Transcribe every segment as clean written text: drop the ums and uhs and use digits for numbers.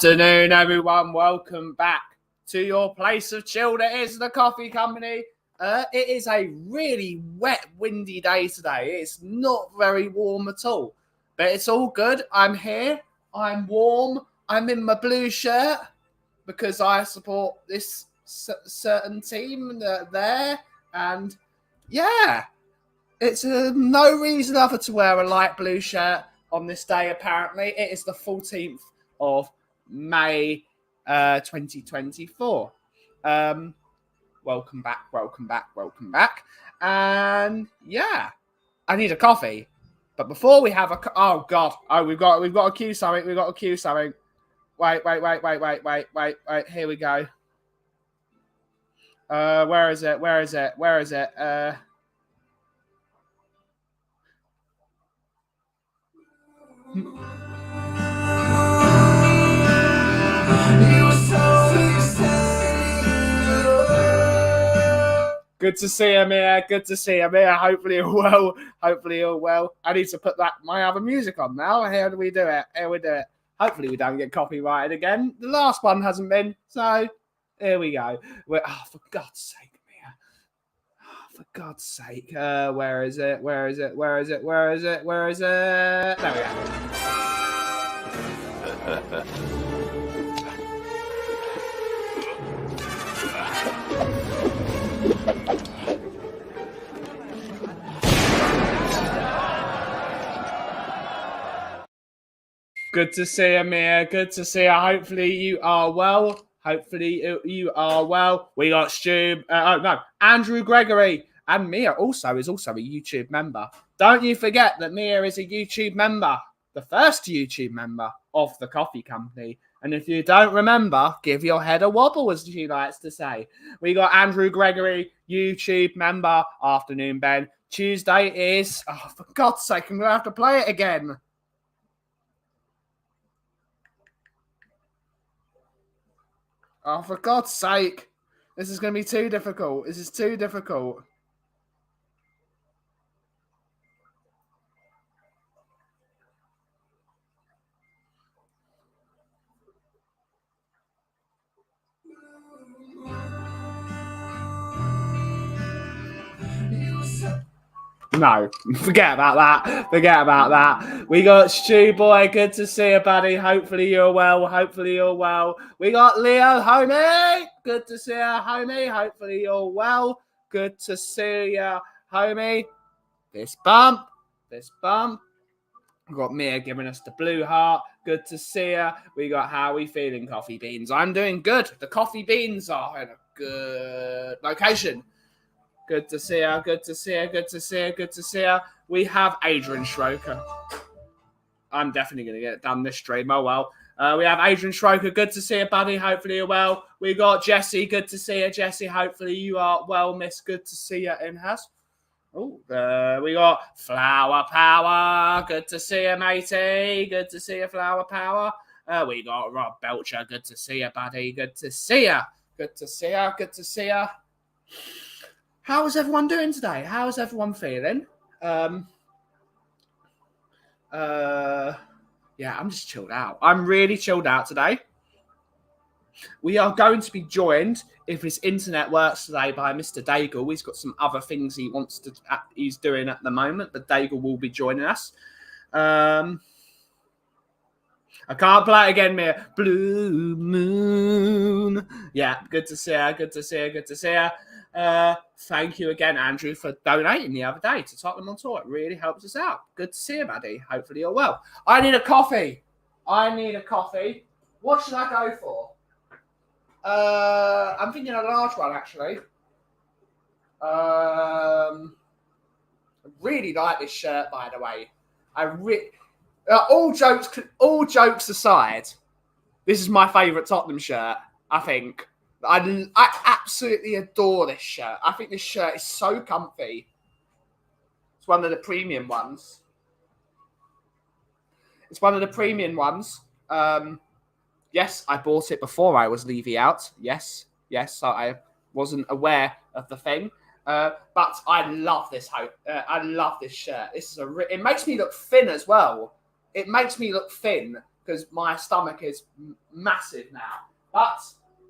afternoon, everyone. Welcome back to your place of chill that is the coffee company. It is a really wet, windy day today. It's not very warm at all, but it's all good. I'm here. I'm warm. I'm in my blue shirt because I support this certain team there. And yeah, it's no reason other to wear a light blue shirt on this day, apparently. It is the 14th of May 2024. Welcome back. And yeah, I need a coffee. But before we have we've got to cue something. Wait. Here we go. Where is it? Good to see you, Mia. Hopefully you're well. I need to put my other music on now. How do we do it? Hopefully we don't get copyrighted again. The last one hasn't been, so here we go. For God's sake, Mia. For God's sake. Where is it? There we go. Good to see you, Mia. Good to see you. Hopefully you are well. We got Stu. Andrew Gregory. And Mia is also a YouTube member. Don't you forget that Mia is a YouTube member. The first YouTube member of the coffee company. And if you don't remember, give your head a wobble, as she likes to say. We got Andrew Gregory, YouTube member. Afternoon, Ben. Tuesday is... Oh, for God's sake, I'm going to have to play it again. Oh, for God's sake. This is going to be too difficult. No, forget about that. We got Stu Boy. Good to see you, buddy. Hopefully you're well. We got Leo, homie. Good to see you, homie. Hopefully you're well. Good to see you, homie. This bump. We got Mia giving us the blue heart. Good to see you. We got How We Feeling, Coffee Beans. I'm doing good. The coffee beans are in a good location. Good to see her. We have Adrian Schroker. I'm definitely going to get it done this stream. Oh, well. We have Adrian Schroker. Good to see you, buddy. Hopefully you're well. We got Jessie. Good to see you, Jessie. Hopefully you are well, miss. Good to see you in-house. Oh, we got Flower Power. Good to see you, matey. Good to see you, Flower Power. We got Rob Belcher. Good to see you, buddy. Good to see you. How is everyone doing today? How is everyone feeling? Yeah, I'm just chilled out. I'm really chilled out today. We are going to be joined, if his internet works today, by Mr. Daigle. He's got some other things he's doing at the moment, but Daigle will be joining us. I can't play it again, Mia. Blue Moon. Yeah, good to see her. Thank you again, Andrew, for donating the other day to Tottenham on Tour. It really helps us out. Good to see you, buddy. Hopefully you're well. I need a coffee. What should I go for? I'm thinking a large one, actually. I really like this shirt, by the way. All jokes aside, this is my favourite Tottenham shirt, I think. I absolutely adore this shirt. I think this shirt is so comfy. It's one of the premium ones. Yes, I bought it before I was Levy out. Yes, I wasn't aware of the thing. But I love this I love this shirt. It makes me look thin as well. It makes me look thin because my stomach is massive now. But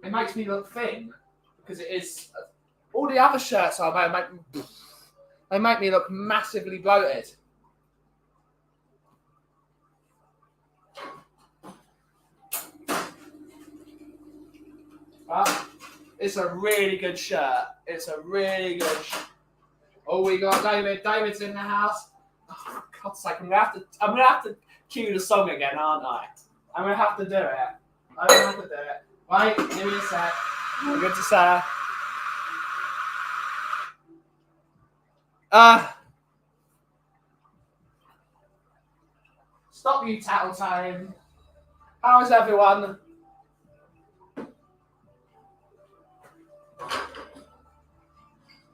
it makes me look thin because it is. All the other shirts I wear make me look massively bloated. But it's a really good shirt. It's a really good shirt. Oh, we got David. David's in the house. Oh, for God's sake, I'm gonna have to cue the song again, aren't I? I'm gonna have to do it. I'm gonna have to do it. Wait, give me a sec. I'm good to say. Stop you tattletale. How's everyone?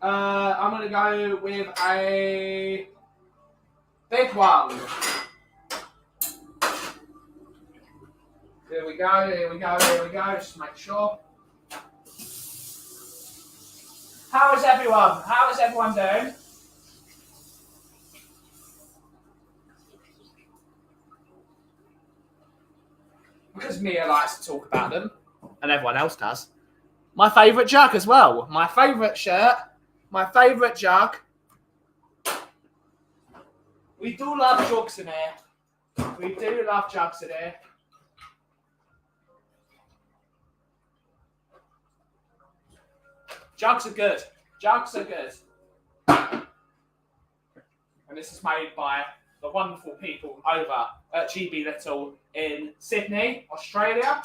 I'm gonna go with a big one. Here we go, here we go, here we go. Just to make sure. How is everyone? How is everyone doing? Because Mia likes to talk about them, and everyone else does. My favourite jug as well. My favourite shirt. My favourite jug. We do love jugs in here. We do love jugs in here. Jugs are good. Jugs are good. And this is made by the wonderful people over at GB Little in Sydney, Australia.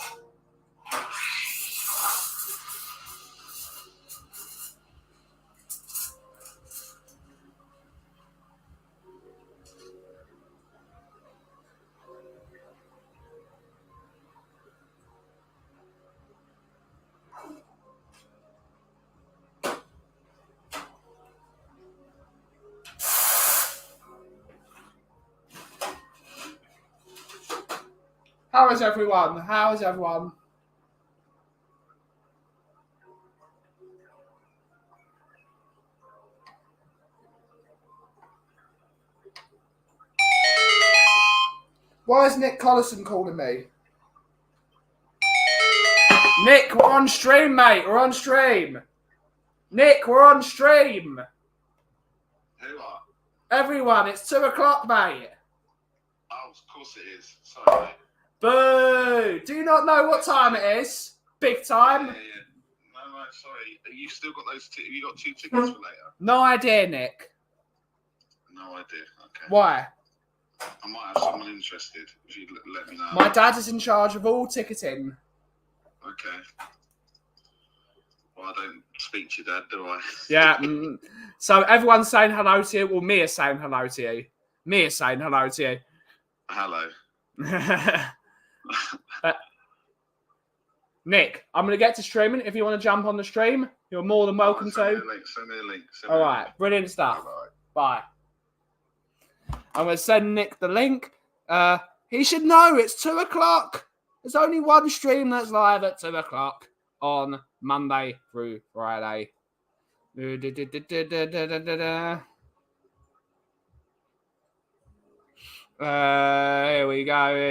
How is everyone? How is everyone? Why is Nick Collison calling me? Nick, we're on stream, mate. We're on stream. Nick, we're on stream. Who are? Everyone, it's 2 o'clock, mate. Oh, of course it is. Sorry, mate. Boo! Do you not know what time it is? Big time. Yeah. No, sorry. You still got those? Have you got 2 tickets for later? No idea, Nick. No idea. Okay. Why? I might have someone interested. If you let me know. My dad is in charge of all ticketing. Okay. Well, I don't speak to your dad, do I? Yeah. So everyone's saying hello to you. Well, Mia's saying hello to you. Mia's saying hello to you. Hello. Nick, I'm going to get to streaming. If you want to jump on the stream, you're more than welcome to. Send me a link. All right. Brilliant stuff. Bye. I'm going to send Nick the link. He should know it's 2 o'clock. There's only one stream that's live at 2 o'clock on Monday through Friday. Here we go.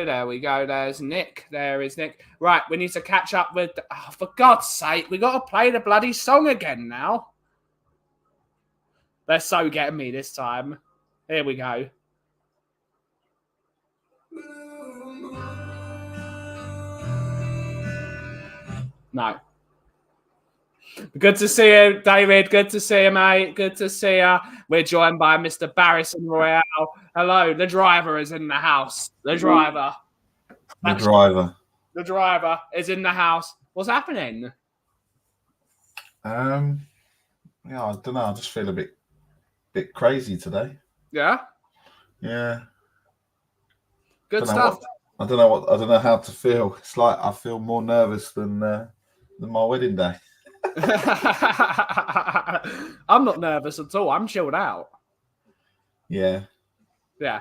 There we go. There's Nick. There is Nick. Right, we need to catch up with... Oh, for God's sake, we got to play the bloody song again now. They're so getting me this time. Here we go. No. Good to see you, David. Good to see you, mate. Good to see you. We're joined by Mr. Barrison Royale. Hello, the driver is in the house. The driver is in the house. What's happening? Yeah, I don't know. I just feel a bit crazy today. Yeah. Yeah. Good stuff. I don't know how to feel. It's like I feel more nervous than my wedding day. I'm not nervous at all. I'm chilled out. Yeah. Yeah.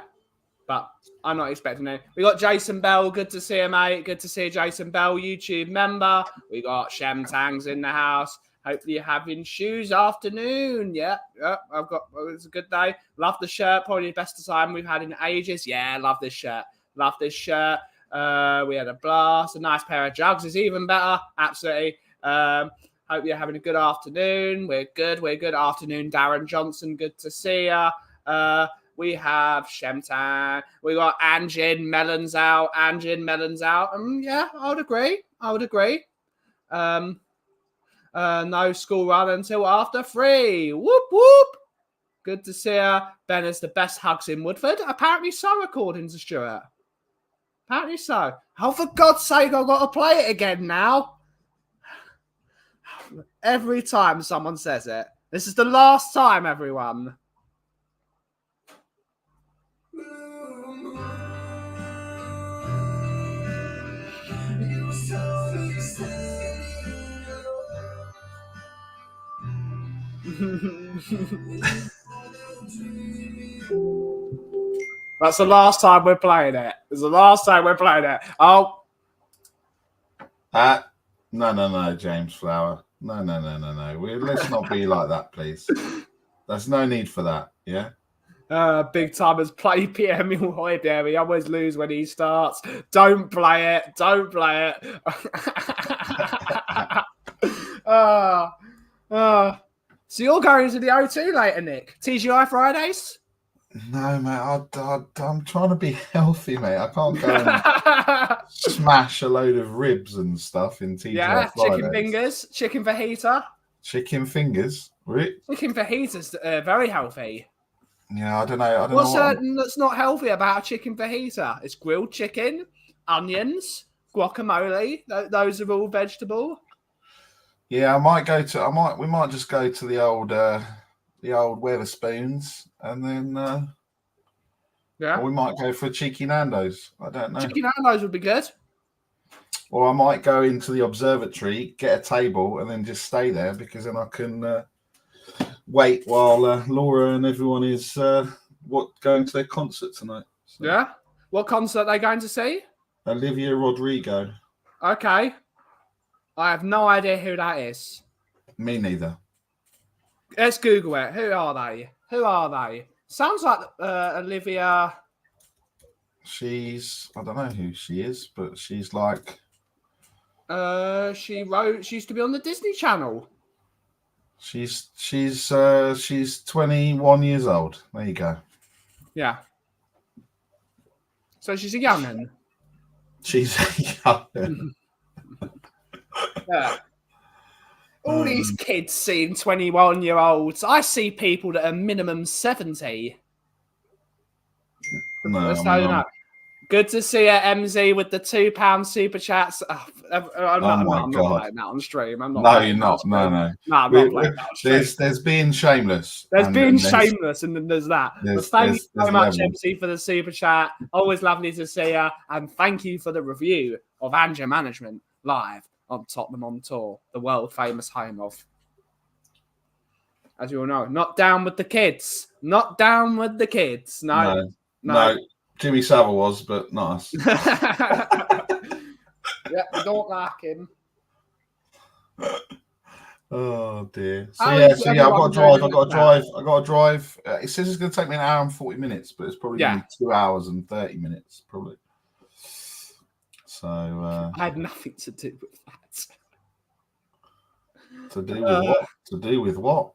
But I'm not expecting it. We got Jason Bell. Good to see you, mate. Good to see you, Jason Bell, YouTube member. We got Shem Tangs in the house. Hopefully you're having shoes afternoon. Yeah, it's a good day. Love the shirt. Probably the best design we've had in ages. Yeah, love this shirt. Love this shirt. We had a blast. A nice pair of jugs is even better. Absolutely. Hope you're having a good afternoon. We're good. Afternoon, Darren Johnson. Good to see you. We have Shemtan. We got Anjin Melons out. Yeah, I would agree. No school run until after 3. Whoop, whoop. Good to see you. Ben has the best hugs in Woodford. Apparently so, according to Stuart. Apparently so. Oh, for God's sake, I've got to play it again now. Every time someone says it. This is the last time, everyone. That's the last time we're playing it. Oh. No, James Flower. No. Let's not be like that, please. There's no need for that, yeah? Big timers play PM in Lloyd there. We always lose when he starts. Don't play it. So you're going to the O2 later, Nick? TGI Fridays? No, mate. I'm trying to be healthy, mate. I can't go and smash a load of ribs and stuff in TGI Fridays. Chicken fingers, chicken fajita. Chicken fingers? Really? Chicken fajitas very healthy. Yeah, I don't know. What's that's not healthy about a chicken fajita? It's grilled chicken, onions, guacamole. Those are all vegetable. Yeah, we might just go to the old Weatherspoons, and then or we might go for cheeky Nando's. I don't know. Cheeky Nando's would be good. Or I might go into the observatory, get a table, and then just stay there, because then I can wait while Laura and everyone is going to their concert tonight. So. Yeah? What concert are they going to see? Olivia Rodrigo. Okay. I have no idea who that is. Me neither. Let's Google it. Who are they? Sounds like Olivia. I don't know who she is, but she's like. She used to be on the Disney Channel. She's 21 years old. There you go. Yeah. So she's a young'un. She's a young'un. Yeah. All these kids seeing 21-year-olds. I see people that are minimum 70. No. Good to see you, MZ, with the £2 super chats. I'm not playing that on stream. I'm not. No, you're not. No. No, I'm not playing that on stream. There's being shameless. And then there's that. But thank you so much, MC, for the super chat. Always lovely to see you. And thank you for the review of Anger Management live on Tottenham on Tour, the world famous home of, as you all know, not down with the kids. No. Jimmy Savile was, but not us. Yeah, we don't like him. Oh dear. So I've got to drive. It says it's going to take me an hour and 40 minutes, but it's probably going to be 2 hours and 30 minutes, probably. So I had nothing to do with that. To do with what?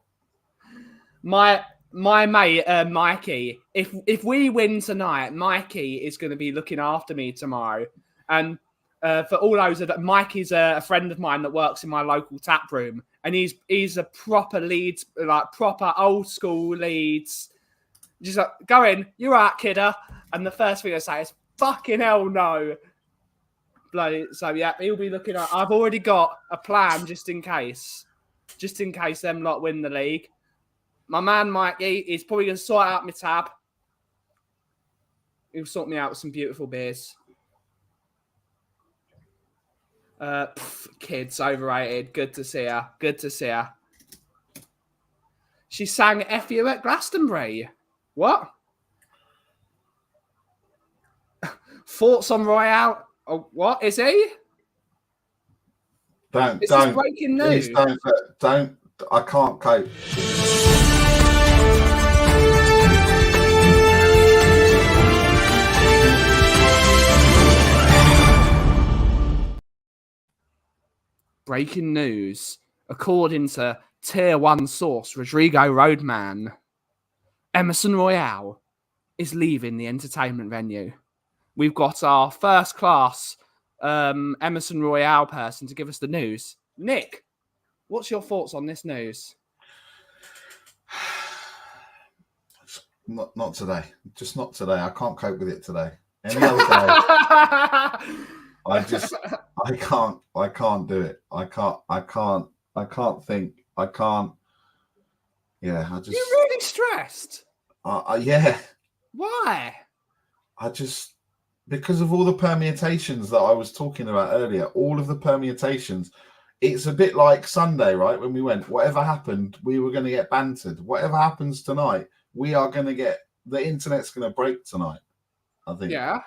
My mate, Mikey, if we win tonight, Mikey is going to be looking after me tomorrow. And for all those that Mikey's a friend of mine that works in my local tap room, and he's a proper Leeds, like proper old school Leeds. Just like, go in, you're right, kidder. And the first thing I say is, fucking hell no. Bloody, so yeah, he'll be looking at. I've already got a plan just in case them lot win the league. My man Mikey is probably going to sort out my tab. He'll sort me out with some beautiful beers. Kids overrated. Good to see her. She sang F You at Glastonbury. What? Thoughts on Royale? Oh, what is he? Don't. This is breaking news. Don't. I can't cope. breaking news. According to Tier 1 source Rodrigo Roadman, Emerson Royale is leaving the entertainment venue. We've got our first class Emerson Royale person to give us the news. Nick, what's your thoughts on this news? Not today. Just not today. I can't cope with it today. Any other day, I can't do it. I can't think. I can't. Yeah, I just. You're really stressed. Yeah. Why? Because of all the permutations that I was talking about earlier, all of the permutations, it's a bit like Sunday, right? When we went, whatever happened, we were going to get bantered. Whatever happens tonight, we are going to get, the internet's going to break tonight, I think. Yeah.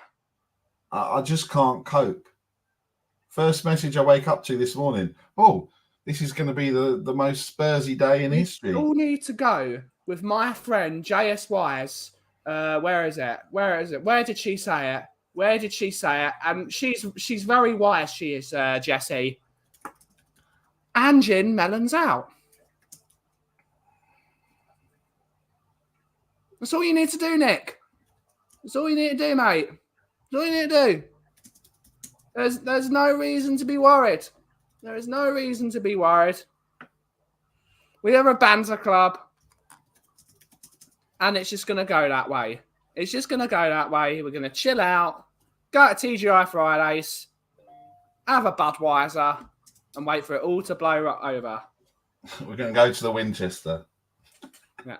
I just can't cope. First message I wake up to this morning, oh, this is going to be the most Spursy day in history. We all need to go with my friend JSY's. Where is it? Where did she say it? And she's very wise. She is, Jessie. Anjin Melon's out. That's all you need to do, Nick. That's all you need to do, mate. That's all you need to do. There's no reason to be worried. There is no reason to be worried. We are a banter club. And it's just going to go that way. It's just going to go that way. We're going to chill out, go to TGI Fridays, have a Budweiser, and wait for it all to blow over. We're going to go to the Winchester. Yeah.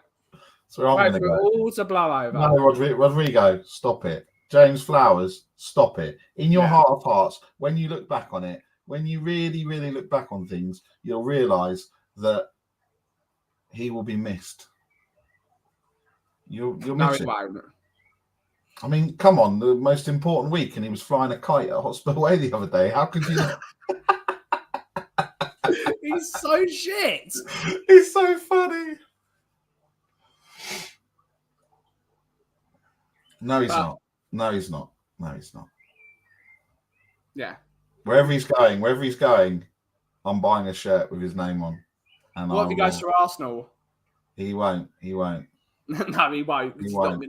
So I'm wait going for to it go. all to blow over. No, Rodrigo, stop it. James Flowers, stop it. In your heart of hearts, when you look back on it, when you really, really look back on things, you'll realise that he will be missed. You'll miss it. Won't. I mean, come on, the most important week, and he was flying a kite at Hospital Way the other day. How could you? He's so shit. He's so funny. No, he's not. No, he's not. No, he's not. Yeah. Wherever he's going, I'm buying a shirt with his name on. And what if he goes to Arsenal? He won't. No, he won't. He won't.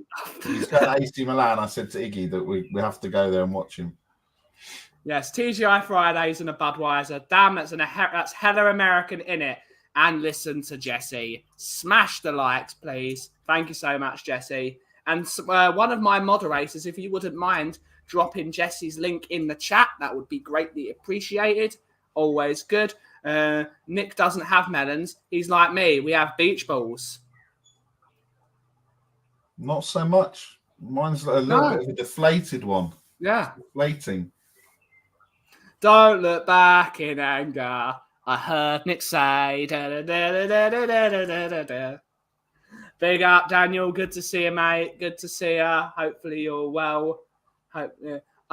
He's going to AC Milan. I said to Iggy that we have to go there and watch him. Yes, TGI Fridays and a Budweiser. Damn, that's hella American in it. And listen to Jesse. Smash the likes, please. Thank you so much, Jesse. And one of my moderators, if you wouldn't mind dropping Jesse's link in the chat, that would be greatly appreciated. Always good. Nick doesn't have melons. He's like me. We have beach balls. Not so much. Mine's a little bit of a deflated one. Yeah. Deflating. Don't look back in anger. I heard Nick say. Da, da, da, da, da, da, da, da, da. Big up, Daniel. Good to see you, mate. Good to see you. Hopefully you're well. I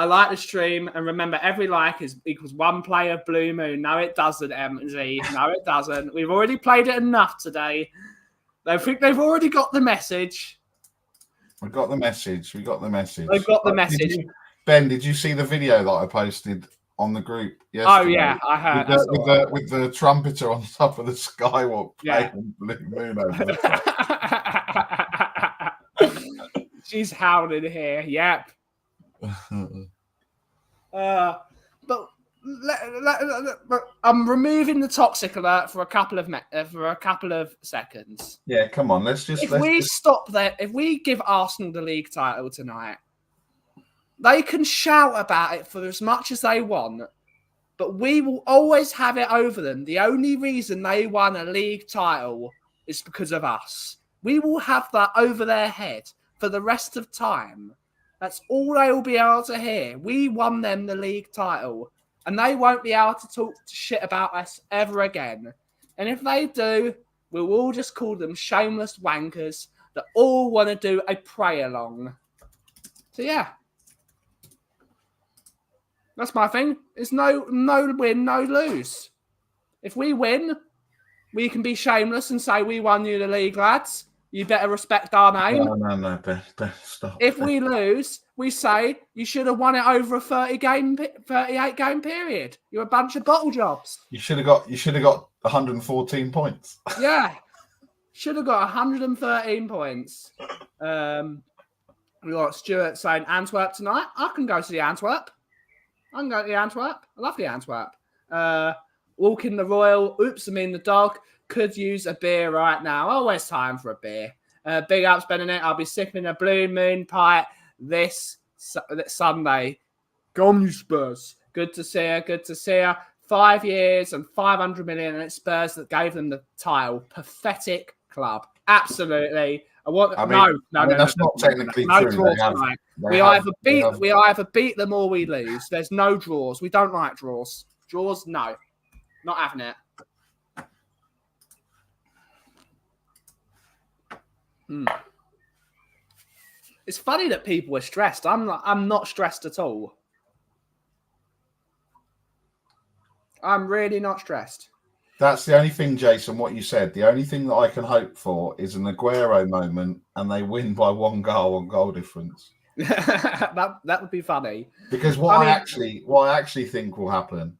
like the stream. And remember, every like equals one play of Blue Moon. No, it doesn't, MZ. No, it doesn't. We've already played it enough today. They think they've already got the message. We got the message. They've got the message. Ben, did you see the video that I posted on the group yesterday? Oh, yeah, I heard. With the trumpeter on top of the skywalk playing Blue Moon over the top. She's howling here. Yep. But I'm removing the toxic alert for a couple of seconds. Yeah, come on. Stop there, if we give Arsenal the league title tonight, they can shout about it for as much as they want, but we will always have it over them. The only reason they won a league title is because of us. We will have that over their head for the rest of time. That's all they will be able to hear. We won them the league title, and they won't be able to talk shit about us ever again. And if they do, we will all just call them shameless wankers that all want to do a pray along. So yeah. That's my thing. It's no win, no lose. If we win, we can be shameless and say we won you the league, lads. You better respect our name. No, stop. If we lose, we say you should have won it over a 38 game period. You're a bunch of bottle jobs. You should have got 114 points. Yeah. Should have got 113 points. We got Stuart saying Antwerp tonight. I can go to the Antwerp. I can go to the Antwerp. I love the Antwerp. Walking the Royal. Oops, I mean the dog. Could use a beer right now. Always time for a beer. Big ups, Benedict. I'll be sipping a Blue Moon Pie this Sunday. Go on, you Spurs. Good to see you. Good to see you. 5 years and 500 million, and it's Spurs that gave them the title. Pathetic club. Absolutely. No. That's not technically true. Draws tonight. We either beat them or we lose. There's no draws. We don't like draws. Draws, no. Not having it. It's funny that people are stressed. I'm not stressed at all. I'm really not stressed. That's the only thing, Jason, what you said. The only thing that I can hope for is an Aguero moment and they win by one goal difference. that would be funny. Because what I actually think will happen,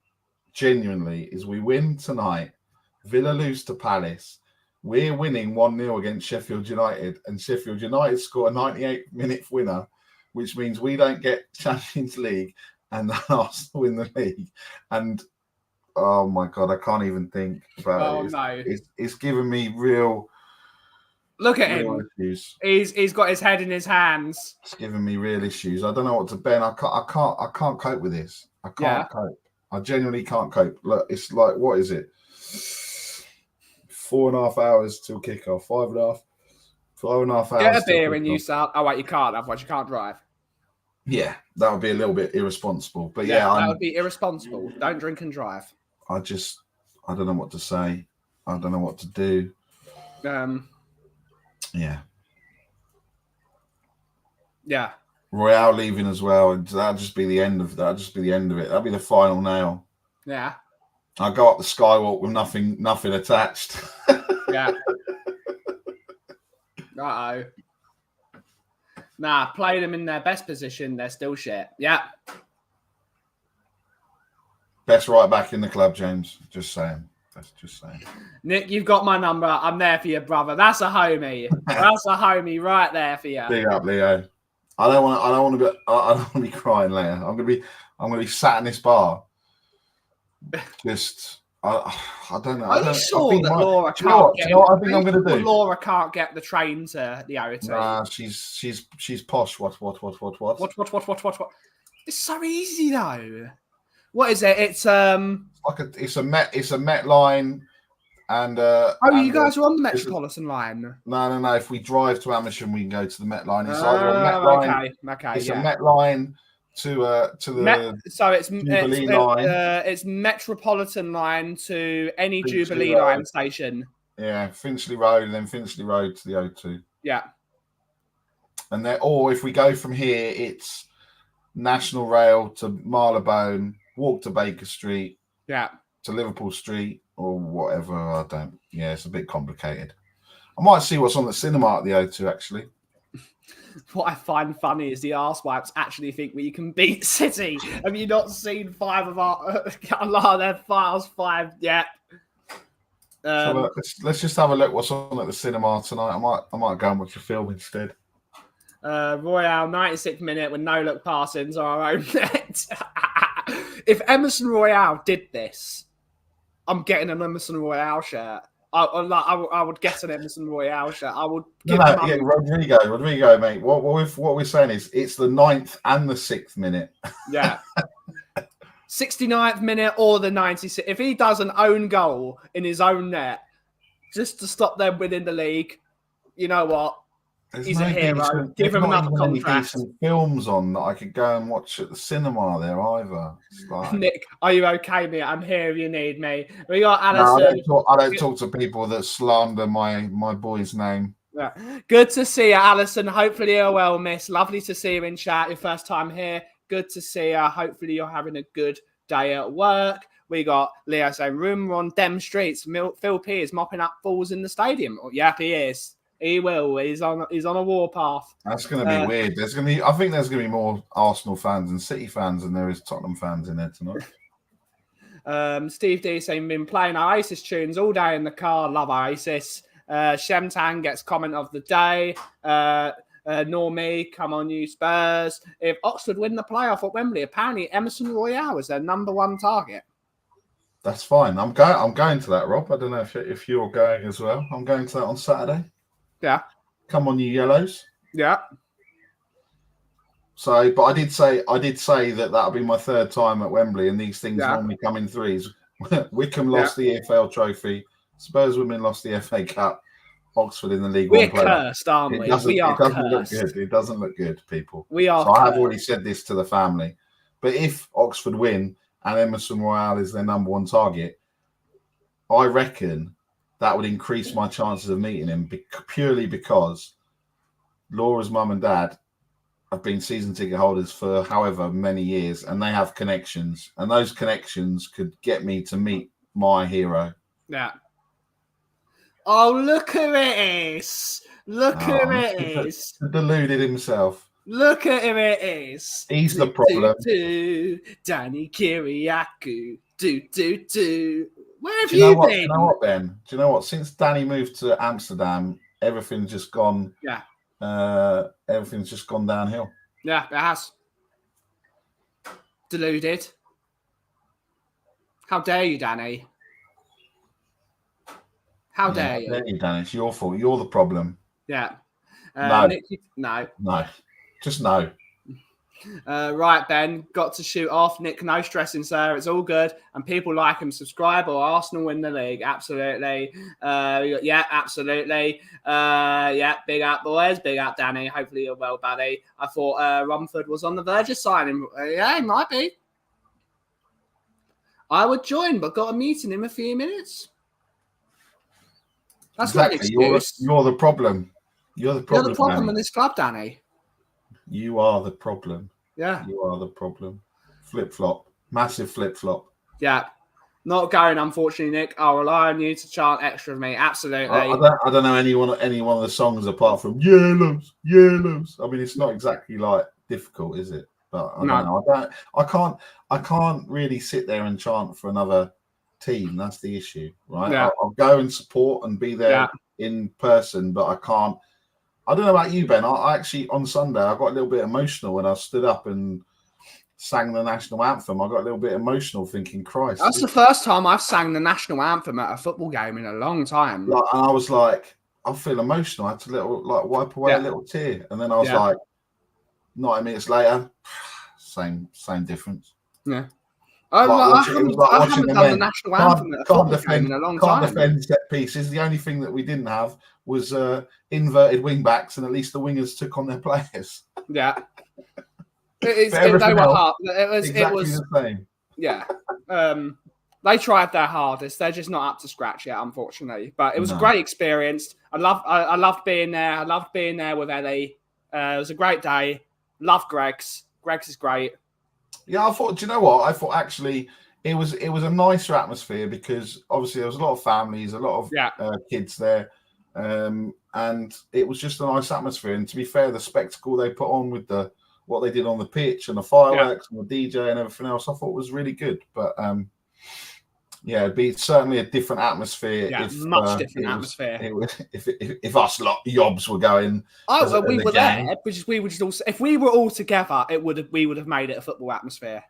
genuinely, is we win tonight, Villa lose to Palace, we're winning 1-0 against Sheffield United, and Sheffield United score a 98-minute winner, which means we don't get Champions League and Arsenal win the league. And oh my God, I can't even think about it. No. It's giving me real. Look at him. Issues. He's got his head in his hands. It's giving me real issues. I don't know what to Ben. I can't cope with this. I can't cope. I genuinely can't cope. Look, it's like, what is it? 4.5 hours till kickoff. 5.5 hours. Get a beer and you start. Oh wait, you can't. Otherwise, you can't drive. Yeah, that would be a little bit irresponsible. But that would be irresponsible. Don't drink and drive. I don't know what to say. I don't know what to do. Yeah. Royale leaving as well. That'll just be the end of it. That'll be the final nail. Yeah. I go up the skywalk with nothing attached. Yeah. Uh-oh. Nah, play them in their best position. They're still shit. Yeah. Best right back in the club, James. Just saying. That's just saying. Nick, you've got my number. I'm there for you, brother. That's a homie. That's a homie right there for you. Big up, Leo. I don't want to be crying later. I'm gonna be sat in this bar. Just I don't know. Are you sure that Laura can't get? I think I'm gonna do. Laura can't get the train to the OT. Nah, she's posh. What? What? It's so easy though. What is it? It's it's a Met line, and you guys are on the Metropolitan line. No. If we drive to Amersham, we can go to the Met line. It's either a Met line. Okay. It's a Met line to the Jubilee line. It's Metropolitan line to any Jubilee line station. Yeah, Finchley Road, and then Finchley Road to the O2. Yeah. And or if we go from here, it's National Rail to Marylebone, walk to Baker Street, to Liverpool Street, or whatever. It's a bit complicated. I might see what's on the cinema at the O2, actually. What I find funny is the arsewives actually think we can beat City. Have you not seen 5 of their files 5 yet? So let's just have a look what's on at the cinema tonight. I might go and watch a film instead. Royale, 96th minute with no look passings on our own net. If Emerson Royale did this, I'm getting an Emerson Royale shirt. I would get an Emerson Royale shirt. I would. Rodrigo, mate. What we're saying is it's the 9th and the 6th minute. Yeah. 69th minute or the 96th. If he does an own goal in his own net, just to stop them winning the league, you know what? He's a hero. Give him another contract. Some films on that I could go and watch at the cinema there either. Like... Nick, are you okay, mate? I'm here if you need me. We got Alison. No, I don't talk to people that slander my boy's name. Yeah. Good to see you, Alison. Hopefully you're well, miss. Lovely to see you in chat. Your first time here. Good to see you. Hopefully you're having a good day at work. We got Leo saying, rumour on Dem Streets. Phil P is mopping up balls in the stadium. Oh, yep, he is. He will. He's on a warpath. That's going to be weird. I think there's going to be more Arsenal fans and City fans than there is Tottenham fans in there tonight. Steve D saying, been playing Oasis tunes all day in the car. Love Oasis. Shemtan gets comment of the day. Normie, come on, you Spurs. If Oxford win the playoff at Wembley, apparently Emerson Royale is their number one target. That's fine. I'm going to that, Rob. I don't know if you're going as well. I'm going to that on Saturday. Yeah. Come on, you yellows. Yeah. So, but I did say that that'll be my third time at Wembley, and these things normally come in threes. Wickham lost the EFL trophy. Spurs women lost the FA Cup. Oxford in the League One. We're cursed, aren't we? We are cursed. Look good. It doesn't look good, people. We are. So I have already said this to the family. But if Oxford win and Emerson Royale is their number one target, I reckon that would increase my chances of meeting him purely because Laura's mum and dad have been season ticket holders for however many years, and they have connections, and those connections could get me to meet my hero. Yeah. Oh, look who it is. Look who it is. Deluded himself. Look at who it is. He's the problem. Danny Kiriakou. Where have you been? Do you know what, Ben? Do you know what? Since Danny moved to Amsterdam, everything's just gone. Yeah. Everything's just gone downhill. Yeah, it has. Deluded. How dare you, Danny? How dare you? How dare you, Danny? It's your fault. You're the problem. Yeah. No. No. Just no. Right, Ben, got to shoot off. Nick, no stressing, sir. It's all good. And people like him, subscribe or Arsenal win the league. Absolutely. Yeah, absolutely. Yeah, big up, boys. Big up, Danny. Hopefully you're well, buddy. I thought Rumford was on the verge of signing. Yeah, he might be. I would join, but got a meeting in a few minutes. That's not an excuse. You're the problem. You're the problem. You're the problem in this club, Danny. You are the problem. Yeah. You are the problem. Flip-flop. Massive flip-flop. Yeah. Not going, unfortunately, Nick. I'll rely on you to chant extra of me. Absolutely. I don't know any one of the songs apart from Yellows. I mean, it's not exactly like difficult, is it? But I don't know. I can't really sit there and chant for another team. That's the issue, right? Yeah. I'll go and support and be there in person, but I can't. I don't know about you, Ben. I actually, on Sunday, I got a little bit emotional when I stood up and sang the national anthem. I got a little bit emotional thinking, Christ. That's the first time I've sang the national anthem at a football game in a long time. And I was like, I feel emotional. I had to wipe away a little tear. And then I was like, 90 minutes later, same difference. Yeah. I haven't done the national anthem at a football game in a long time. Can't defend set pieces. The only thing that we didn't have was inverted wing backs, and at least the wingers took on their players. Yeah. It was the same. Yeah. They tried their hardest. They're just not up to scratch yet, unfortunately. But it was a great experience. I loved being there. I loved being there with Ellie. It was a great day. Loved Greg's. Greg's is great. Yeah, I thought. Do you know what? I thought actually it was a nicer atmosphere because obviously there was a lot of families, a lot of kids there, and it was just a nice atmosphere. And to be fair, the spectacle they put on with what they did on the pitch and the fireworks and the DJ and everything else, I thought was really good. But it'd be certainly a different atmosphere. Yeah, much different atmosphere. If us lot yobs were going. Oh, well, we were there. We were just all. If we were all together, we would have made it a football atmosphere.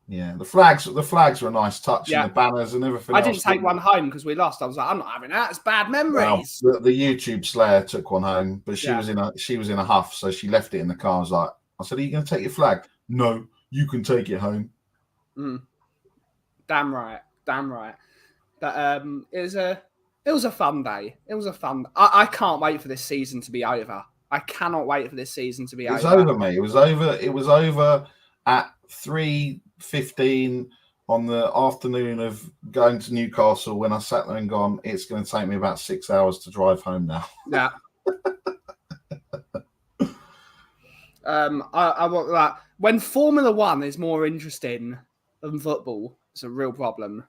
Yeah, the flags were a nice touch, and the banners and everything. I didn't take one home because we lost. I was like, I'm not having that. It's bad memories. Well, the YouTube Slayer took one home, but she was in a huff, so she left it in the car. I said, "Are you going to take your flag?" No, you can take it home. Damn right. But it was a fun day. It was a fun. I can't wait for this season to be over. I cannot wait for this season to be over. It's over, mate. It was over at 3:15 on the afternoon of going to Newcastle when I sat there and gone, it's going to take me about 6 hours to drive home now. Yeah. I want that. When Formula One is more interesting than football, it's a real problem.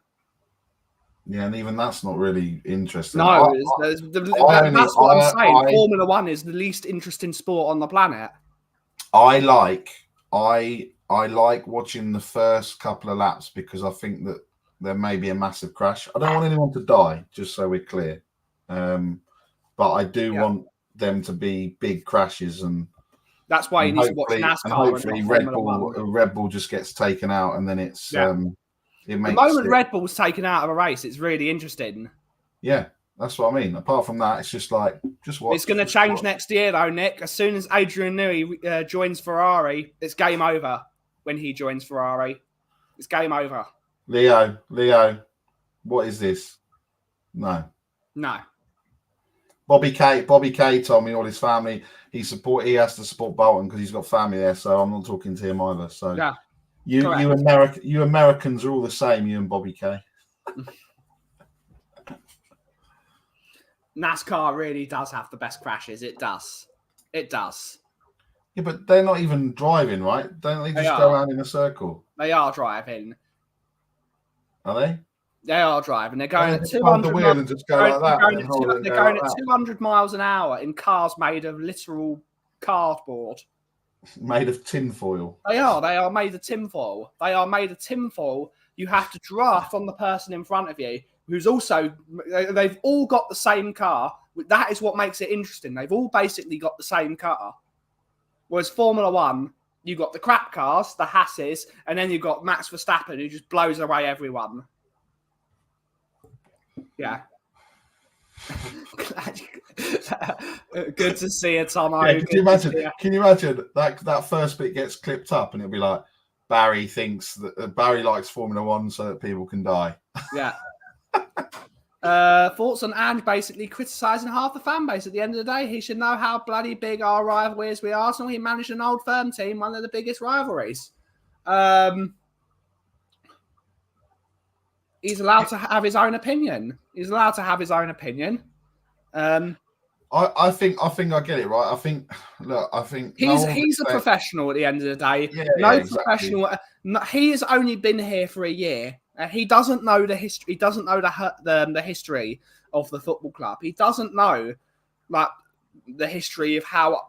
Yeah, and even that's not really interesting. No, that's what I'm saying. Formula One is the least interesting sport on the planet. I like watching the first couple of laps because I think that there may be a massive crash. I don't want anyone to die, just so we're clear. But I do want them to be big crashes, and that's why you need to watch NASCAR. And hopefully, Red Bull just gets taken out, and then it's it makes the moment Red Bull's taken out of a race, it's really interesting. Yeah, that's what I mean. Apart from that, it's just like watch. It's going to change next year, though, Nick. As soon as Adrian Newey joins Ferrari, it's game over. When he joins Ferrari, it's game over. Leo, what is this? No. Bobby K told me all his family he has to support Bolton because he's got family there. So I'm not talking to him either. So yeah, you Americans are all the same. You and Bobby K. NASCAR really does have the best crashes. It does. Yeah, but they're not even driving, right? Don't they just go around in a circle? They are driving. Are they? They are driving. They're going at 200 miles. And just go like that. They're going at 200 miles an hour in cars made of literal cardboard. Made of tinfoil. They are made of tinfoil. You have to draft on the person in front of you, who's also, they've all got the same car. That is what makes it interesting. They've all basically got the same car. Whereas Formula One, you got the crap cars, the Hasses, and then you've got Max Verstappen, who just blows away everyone. Yeah. Good to see it, Tomo. Yeah, can you imagine that first bit gets clipped up and it'll be like Barry thinks that Barry likes Formula One so that people can die. Yeah. Thoughts on Ange basically criticising half the fan base. At the end of the day, he should know how bloody big our rivalry is with Arsenal. He managed an old firm team, one of the biggest rivalries. He's allowed to have his own opinion. I think I get it right. I think he's a professional at the end of the day. Yeah, professional. He has only been here for a year. He doesn't know the history. He doesn't know the history of the football club. He doesn't know the history of how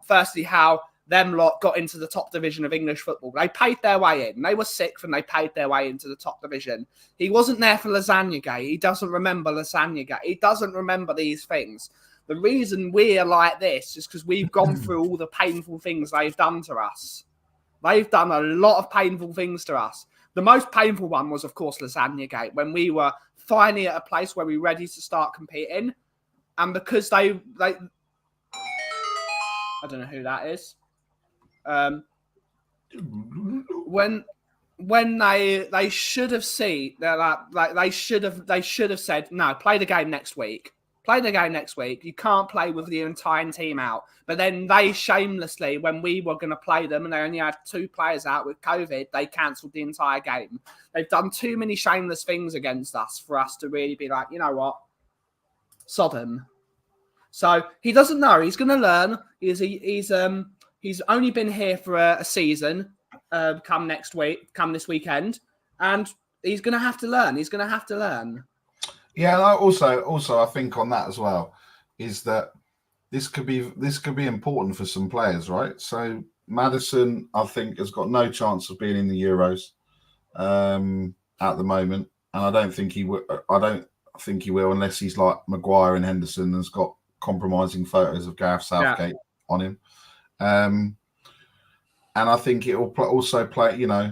them lot got into the top division of English football. They paid their way in. They were sixth and they paid their way into the top division. He wasn't there for Lasagna Gate. He doesn't remember Lasagna Gate. He doesn't remember these things. The reason we're like this is because we've gone through all the painful things they've done to us. They've done a lot of painful things to us. The most painful one was, of course, Lasagna Gate, when we were finally at a place where we were ready to start competing. And because they I don't know who that is. When they should have seen, they should have said, no, play the game next week. You can't play with the entire team out. But then they shamelessly, when we were going to play them and they only had 2 players out with COVID, they cancelled the entire game. They've done too many shameless things against us for us to really be like, you know what? Sodom. So he doesn't know. He's going to learn. He's only been here for a season. Come this weekend, and he's going to have to learn. Yeah, and also I think on that as well is that this could be important for some players, right? So Maddison, I think, has got no chance of being in the Euros at the moment, and I don't think he will. I don't think he will unless he's like Maguire and Henderson and has got compromising photos of Gareth Southgate on him. And I think it will also play. You know,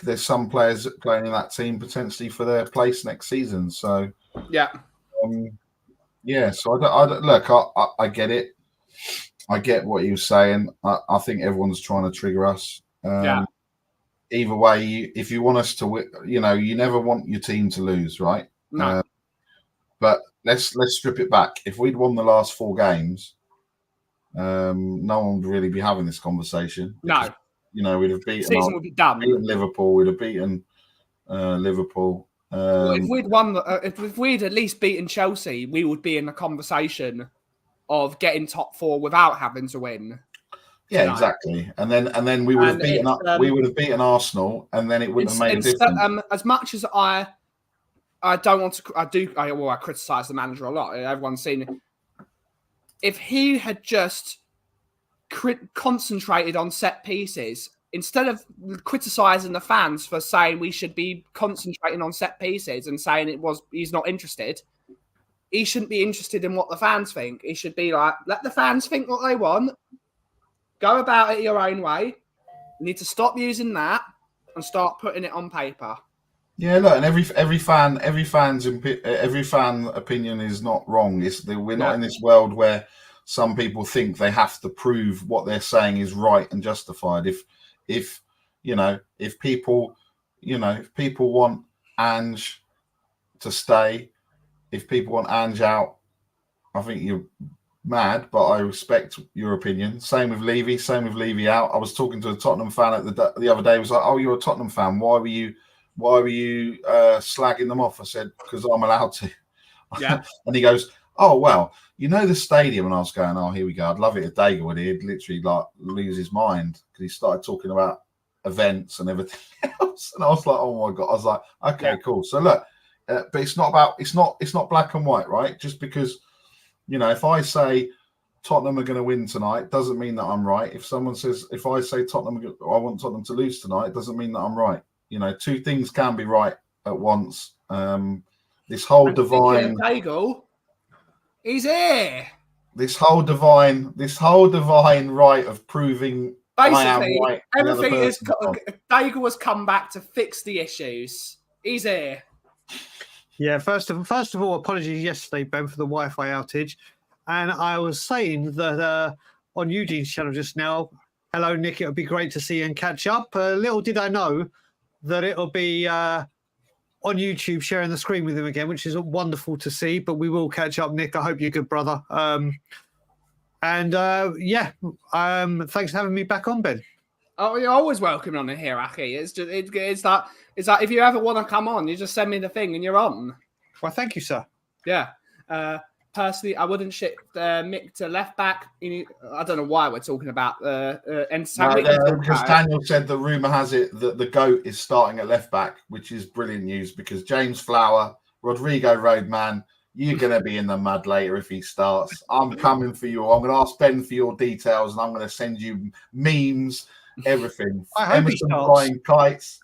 there's some players playing in that team potentially for their place next season. So So I get it. I get what he was saying. I think everyone's trying to trigger us. Either way, if you want us to, you never want your team to lose, right? No. But let's strip it back. If we'd won the last 4 games, no one would really be having this conversation. No. We'd have beaten. Season would be done. Beaten Liverpool. We'd have beaten Liverpool. If we'd won, if we'd at least beaten Chelsea, we would be in the conversation of getting top 4 without having to win. Yeah, exactly. And then we would have beaten Arsenal, and then it wouldn't have made a difference. As much as I I don't want to. I criticise the manager a lot. Everyone's seen it. If he had just concentrated on set pieces instead of criticising the fans for saying we should be concentrating on set pieces and saying he's not interested. He shouldn't be interested in what the fans think. He should be like, let the fans think what they want. Go about it your own way. You need to stop using that and start putting it on paper. Yeah, look, and every fan opinion is not wrong. We're not in this world where some people think they have to prove what they're saying is right and justified. If people want Ange to stay, if people want Ange out, I think you're mad, but I respect your opinion. Same with Levy out. I was talking to a Tottenham fan the other day. He was like, "Oh, you're a Tottenham fan. Why were you slagging them off?" I said, "Because I'm allowed to." Yeah. And he goes, "Oh, well, the stadium." And I was going, "Oh, here we go. I'd love it if Daigle would. He'd literally lose his mind because he started talking about events and everything else." And I was like, "Oh my God." I was like, "Okay, cool." So look, but it's not black and white, right? Just because, if I say Tottenham are going to win tonight, doesn't mean that I'm right. If I say I want Tottenham to lose tonight, doesn't mean that I'm right. Two things can be right at once. This whole divine Daigle, he's here. This whole divine right of proving basically I am right. Everything is Daigle has come back to fix the issues. He's here. Yeah, first of all, apologies yesterday, Ben, for the Wi-Fi outage. And I was saying that on Eugene's channel just now, hello, Nick, it would be great to see you and catch up. Little did I know that it'll be on YouTube sharing the screen with him again, which is wonderful to see. But we will catch up, Nick. I hope you're good, brother. Thanks for having me back on, Ben. Oh, you're always welcome on here, Aki. It's that if you ever want to come on, you just send me the thing and you're on. Well, thank you, sir. Yeah. Personally, I wouldn't ship Mick to left back. I don't know why we're talking about because Daniel said the rumor has it that the GOAT is starting at left back, which is brilliant news because James Flower, Rodrigo Roadman, you're going to be in the mud later if he starts. I'm coming for you. I'm going to ask Ben for your details and I'm going to send you memes, everything. Emerson flying kites,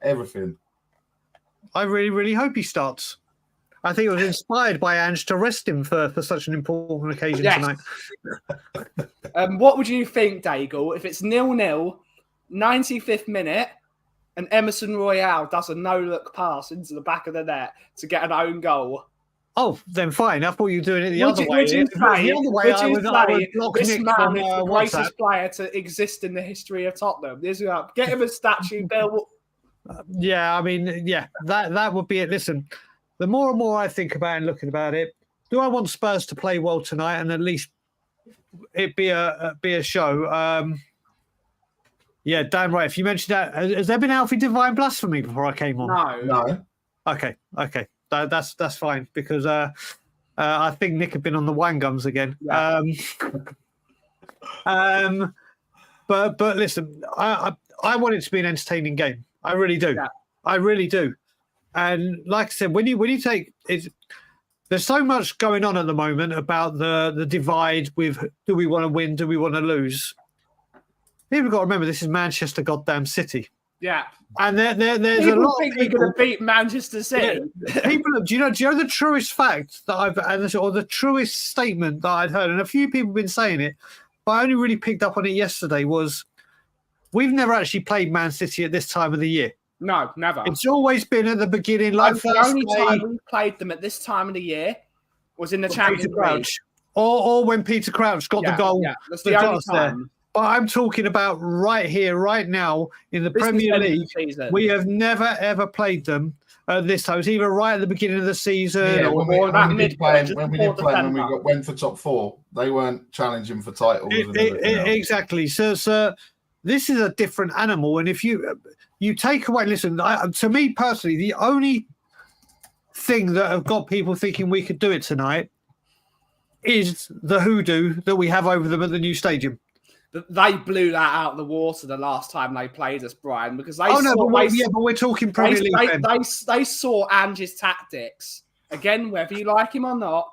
everything. I really, really hope he starts. I think it was inspired by Ange to rest him for such an important occasion tonight. What would you think, Daigle, if it's 0-0, 95th minute, and Emerson Royale does a no-look pass into the back of the net to get an own goal? Oh, then fine. I thought you were doing it the other way. Would you say this man is the greatest player to exist in the history of Tottenham? Get him a statue built. Yeah, I mean, yeah, that would be it. Listen, the more and more I think about and looking about it, do I want Spurs to play well tonight and at least it be a show? Yeah, damn right. If you mentioned that, has there been Alfie Divine Blasphemy before I came on? No. Okay. That's fine because I think Nick had been on the Wangums again. Yeah. But listen, I want it to be an entertaining game. I really do. Yeah. I really do. And like I said, when you take it, there's so much going on at the moment about the divide with do we want to win, do we want to lose? People got to remember this is Manchester goddamn City. Yeah. And there's people a lot think of people we're going to beat Manchester City. Yeah, people, do you know the truest fact that or the truest statement that I'd heard, and a few people have been saying it, but I only really picked up on it yesterday, was we've never actually played Man City at this time of the year. No, never. It's always been at the beginning. Like the only time we played them at this time of the year was in the Champions League. Or when Peter Crouch got the goal. Yeah, that's the only time. There. But I'm talking about right here, right now, in the Premier League. We have never, ever played them at this time. It's either right at the beginning of the season when we went for top four, they weren't challenging for titles. Exactly. So this is a different animal. And if you take away, listen, to me personally, the only thing that have got people thinking we could do it tonight is the hoodoo that we have over them at the new stadium. they blew that out of the water the last time they played us, Brian, because they but we're talking Premier League. They saw Ange's tactics. Again, whether you like him or not,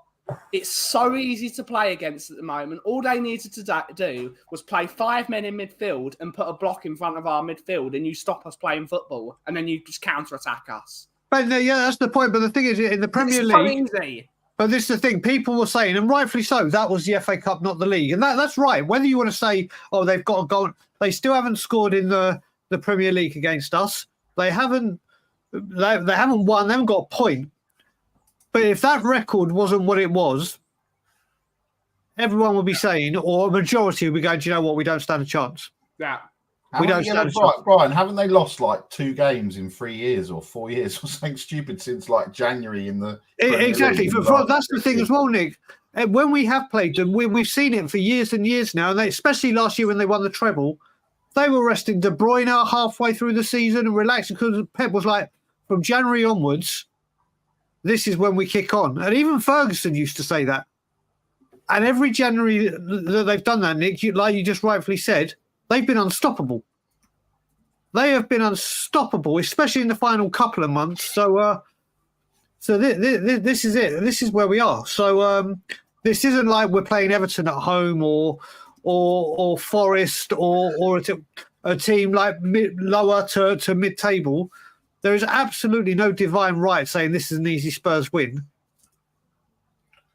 it's so easy to play against at the moment. All they needed to do was play 5 men in midfield and put a block in front of our midfield, and you stop us playing football, and then you just counter-attack us. But yeah, that's the point. But the thing is, in the Premier League, so easy. But this is the thing. People were saying, and rightfully so, that was the FA Cup, not the league, and that's right. Whether you want to say, oh, they've got a goal, they still haven't scored in the Premier League against us. They haven't won. They haven't got a point. But if that record wasn't what it was, everyone would be saying, or a majority would be going, do you know what? We don't stand a chance. Yeah. We don't stand a chance. Brian, haven't they lost like 2 games in 3 years or 4 years or something stupid since like January in the exactly. That's the thing as well, Nick. When we have played them, we've seen it for years and years now, and especially last year when they won the treble, they were resting De Bruyne halfway through the season and relaxing because Pep was like, from January onwards, this is when we kick on. And even Ferguson used to say that. And every January that they've done that, Nick, like you just rightfully said, they've been unstoppable. They have been unstoppable, especially in the final couple of months. So this is it. This is where we are. So this isn't like we're playing Everton at home or Forest or a team like lower to mid-table. There is absolutely no divine right saying this is an easy Spurs win.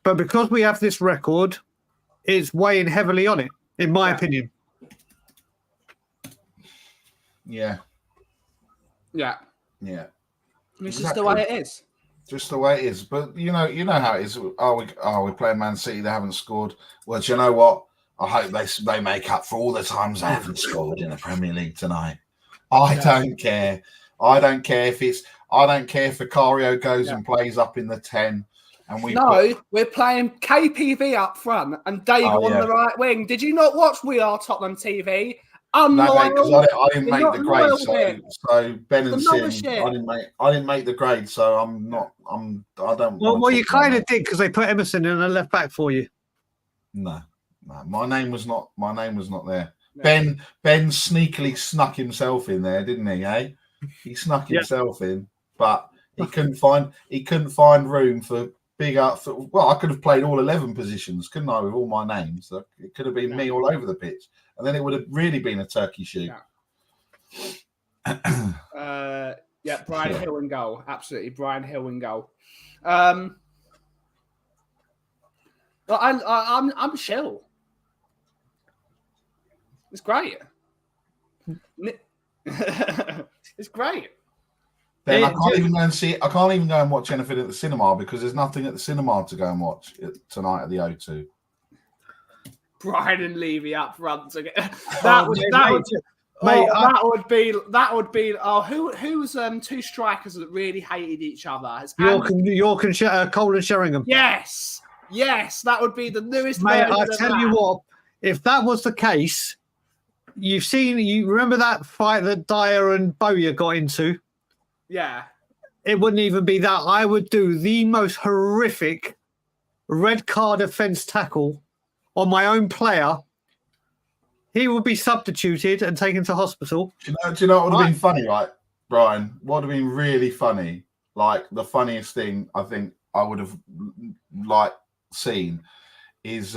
But because we have this record, it's weighing heavily on it, in my opinion. Yeah. It's just the way it is. Just the way it is. But you know how it is. We're playing Man City, they haven't scored. Well, do you know what? I hope they make up for all the times they haven't scored in the Premier League tonight. I don't care. I don't care if Vicario goes and plays up in the 10. And we're playing KPV up front and Dago on the right wing. Did you not watch We Are Tottenham TV? No, mate, because I didn't make the grade. So Ben and Sim, I didn't make the grade, so I don't. Well, you kind of did because they put Emerson in a left back for you. No, my name was not there. No. Ben sneakily snuck himself in there, didn't he? Eh? He snuck himself in, but he couldn't find room for big up. Well, I could have played all 11 positions, couldn't I, with all my names? So it could have been me all over the pitch, and then it would have really been a turkey shoot. Brian Hill in goal, absolutely, Brian Hill in goal. But I'm chill. It's great. It's great. Ben, I can't even go and see it. I can't even go and watch anything at the cinema because there's nothing at the cinema to go and watch tonight at the O2. Brian and Levy up front again. That would be. Oh, who's 2 strikers that really hated each other? York and Cole and Sheringham. Yes, that would be the newest. Mate, I tell you what, if that was the case, you remember that fight that Dyer and Bowyer got into? Yeah. It wouldn't even be that. I would do the most horrific red card offence tackle on my own player. He would be substituted and taken to hospital. Do you know what would have been funny, right, Brian? What would have been really funny, like the funniest thing I think I would have seen is